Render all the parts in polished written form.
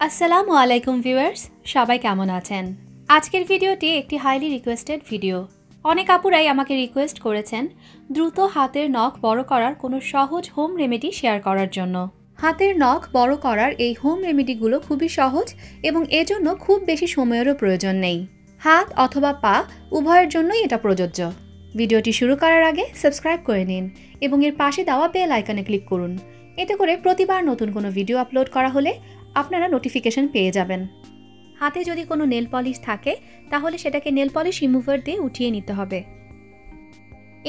আসসালামু আলাইকুম ভিউয়ার্স, সবাই কেমন আছেন? আজকের ভিডিওটি একটি হাইলি রিকোয়েস্টেড ভিডিও। অনেক আপুরাই আমাকে রিকোয়েস্ট করেছেন দ্রুত হাতের নখ বড় করার কোনো সহজ হোম রেমেডি শেয়ার করার জন্য। হাতের নখ বড় করার এই হোম রেমেডিগুলো খুবই সহজ এবং এজন্য খুব বেশি সময়েরও প্রয়োজন নেই। হাত অথবা পা উভয়ের জন্যই এটা প্রযোজ্য। ভিডিওটি শুরু করার আগে সাবস্ক্রাইব করে নিন এবং এর পাশে দেওয়া বেল আইকনে ক্লিক করুন। এতে করে প্রতিবার নতুন কোনো ভিডিও আপলোড করা হলে আপনারা নোটিফিকেশন পেয়ে যাবেন। হাতে যদি কোনো নেল পলিশ থাকে তাহলে সেটাকে নেল পলিশ রিমুভার দিয়ে উঠিয়ে নিতে হবে।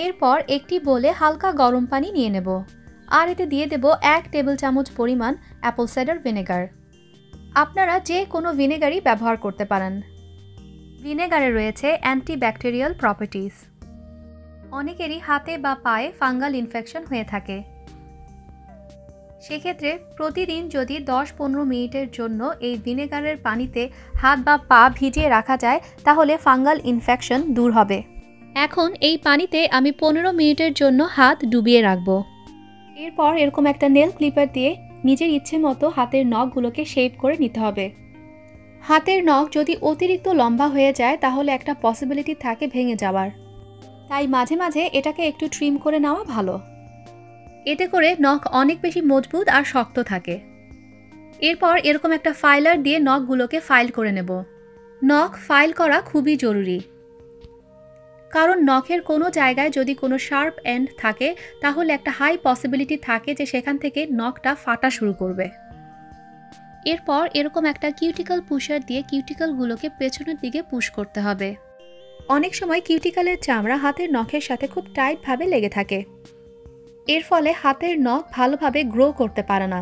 এরপর একটি বোলে হালকা গরম পানি নিয়ে নেব আর এতে দিয়ে দেব 1 টেবিল চামচ পরিমাণ অ্যাপল সাইডার ভিনেগার। আপনারা যে কোনো ভিনেগারই ব্যবহার করতে পারেন। ভিনেগারে রয়েছে অ্যান্টিব্যাকটেরিয়াল প্রপার্টিজ। অনেকেরই হাতে বা পায়ে ফাঙ্গাল ইনফেকশন হয়ে থাকে। সেক্ষেত্রে প্রতিদিন যদি 10-15 মিনিটের জন্য এই ভিনেগারের পানিতে হাত বা পা ভিজিয়ে রাখা যায় তাহলে ফাঙ্গাল ইনফেকশন দূর হবে। এখন এই পানিতে আমি 15 মিনিটের জন্য হাত ডুবিয়ে রাখব। এরপর এরকম একটা নেল ক্লিপার দিয়ে নিজের ইচ্ছে মতো হাতের নখগুলোকে শেপ করে নিতে হবে। হাতের নখ যদি অতিরিক্ত লম্বা হয়ে যায় তাহলে একটা পসিবিলিটি থাকে ভেঙে যাওয়ার, তাই মাঝে মাঝে এটাকে একটু ট্রিম করে নেওয়া ভালো। এতে করে নখ অনেক বেশি মজবুত আর শক্ত থাকে। এরপর এরকম একটা ফাইলার দিয়ে নখগুলোকে ফাইল করে নেব। নখ ফাইল করা খুবই জরুরি, কারণ নখের কোনো জায়গায় যদি কোনো শার্প এন্ড থাকে তাহলে একটা হাই পসিবিলিটি থাকে যে সেখান থেকে নখটা ফাটা শুরু করবে। এরপর এরকম একটা কিউটিকল পুশার দিয়ে কিউটিকলগুলোকে পেছনের দিকে পুশ করতে হবে। অনেক সময় কিউটিকলের চামড়া হাতের নখের সাথে খুব টাইটভাবে লেগে থাকে। এর ফলে হাতের নখ ভালোভাবে গ্রো করতে পারে না।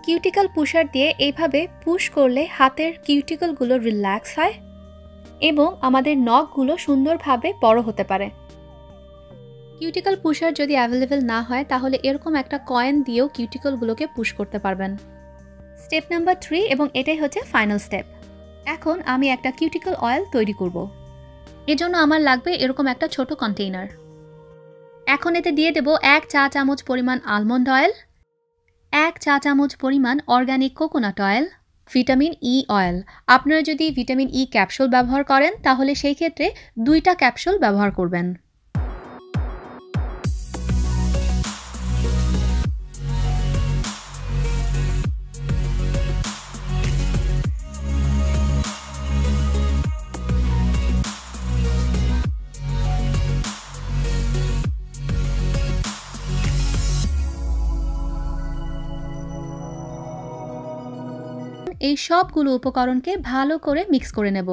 কিউটিকল পুশার দিয়ে এইভাবে পুশ করলে হাতের কিউটিকলগুলো রিল্যাক্স হয় এবং আমাদের নখগুলো সুন্দরভাবে বড় হতে পারে। কিউটিকল পুশার যদি অ্যাভেলেবেল না হয় তাহলে এরকম একটা কয়েন দিয়েও কিউটিকলগুলোকে পুশ করতে পারবেন। স্টেপ নাম্বার 3 এবং এটাই হচ্ছে ফাইনাল স্টেপ। এখন আমি একটা কিউটিকল অয়েল তৈরি করব। এজন্য আমার লাগবে এরকম একটা ছোট কন্টেইনার। এখন এতে দিয়ে দেব 1 চা চামচ পরিমাণ আলমন্ড অয়েল, 1 চা চামচ পরিমাণ organic coconut oil, vitamin E oil. আপনারা যদি ভিটামিন ই ক্যাপসুল ব্যবহার করেন তাহলে সেই ক্ষেত্রে 2টা ক্যাপসুল ব্যবহার করবেন। এই সবগুলো উপকরণকে ভালো করে মিক্স করে নেব।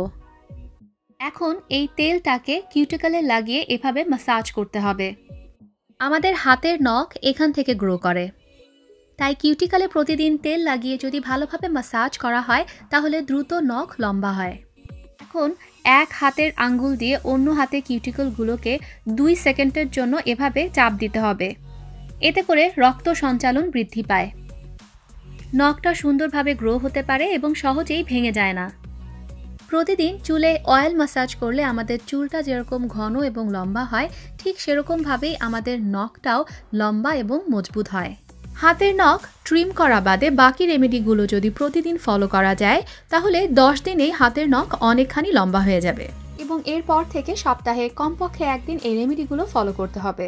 এখন এই তেলটাকে কিউটিকলে লাগিয়ে এভাবে ম্যাসাজ করতে হবে। আমাদের হাতের নখ এখান থেকে গ্রো করে, তাই কিউটিকলে প্রতিদিন তেল লাগিয়ে যদি ভালোভাবে ম্যাসাজ করা হয় তাহলে দ্রুত নখ লম্বা হয়। এখন এক হাতের আঙ্গুল দিয়ে অন্য হাতে কিউটিকলগুলোকে 2 সেকেন্ডের জন্য এভাবে চাপ দিতে হবে। এতে করে রক্ত সঞ্চালন বৃদ্ধি পায়। নখটা সুন্দরভাবে গ্রো হতে পারে এবং সহজেই ভেঙে যায় না। প্রতিদিন চুলে অয়েল ম্যাসাজ করলে আমাদের চুলটা যেরকম ঘন এবং লম্বা হয় ঠিক সেরকমভাবেই আমাদের নখটাও লম্বা এবং মজবুত হয়। হাতের নখ ট্রিম করা বাদে বাকি রেমেডিগুলো যদি প্রতিদিন ফলো করা যায় তাহলে 10 দিনেই হাতের নখ অনেকখানি লম্বা হয়ে যাবে এবং এরপর থেকে সপ্তাহে কমপক্ষে একদিন এই রেমেডিগুলো ফলো করতে হবে।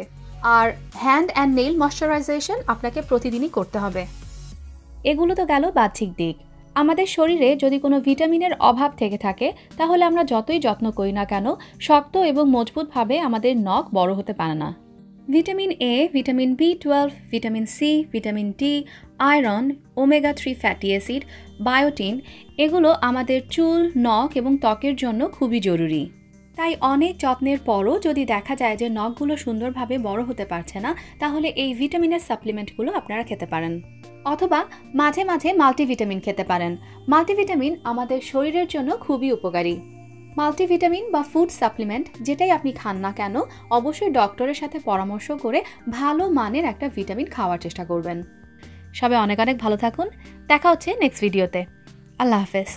আর হ্যান্ড অ্যান্ড নেইল ময়শ্চারাইজেশন আপনাকে প্রতিদিনই করতে হবে। এগুলো তো গেল বাহ্যিক দিক। আমাদের শরীরে যদি কোনো ভিটামিনের অভাব থেকে থাকে তাহলে আমরা যতই যত্ন করি না কেন শক্ত এবং মজবুতভাবে আমাদের নখ বড় হতে পারে না। Vitamin A, vitamin B12, vitamin C, vitamin D, iron, omega 3 fatty acid, biotin এগুলো আমাদের চুল, নখ এবং ত্বকের জন্য খুবই জরুরি। তাই অনেক যত্নের পরও যদি দেখা যায় যে নখগুলো সুন্দরভাবে বড় হতে পারছে না তাহলে এই ভিটামিনের সাপ্লিমেন্টগুলো আপনারা খেতে পারেন। অথবা মাঝে মাঝে মাল্টিভিটামিন খেতে পারেন। মাল্টিভিটামিন আমাদের শরীরের জন্য খুবই উপকারী। মাল্টিভিটামিন বা ফুড সাপ্লিমেন্ট যেটাই আপনি খান না কেন অবশ্যই ডক্টরের সাথে পরামর্শ করে ভালো মানের একটা ভিটামিন খাওয়ার চেষ্টা করবেন। সবাই অনেক অনেক ভালো থাকুন। দেখা হচ্ছে নেক্সট ভিডিওতে। আল্লাহ হাফেজ।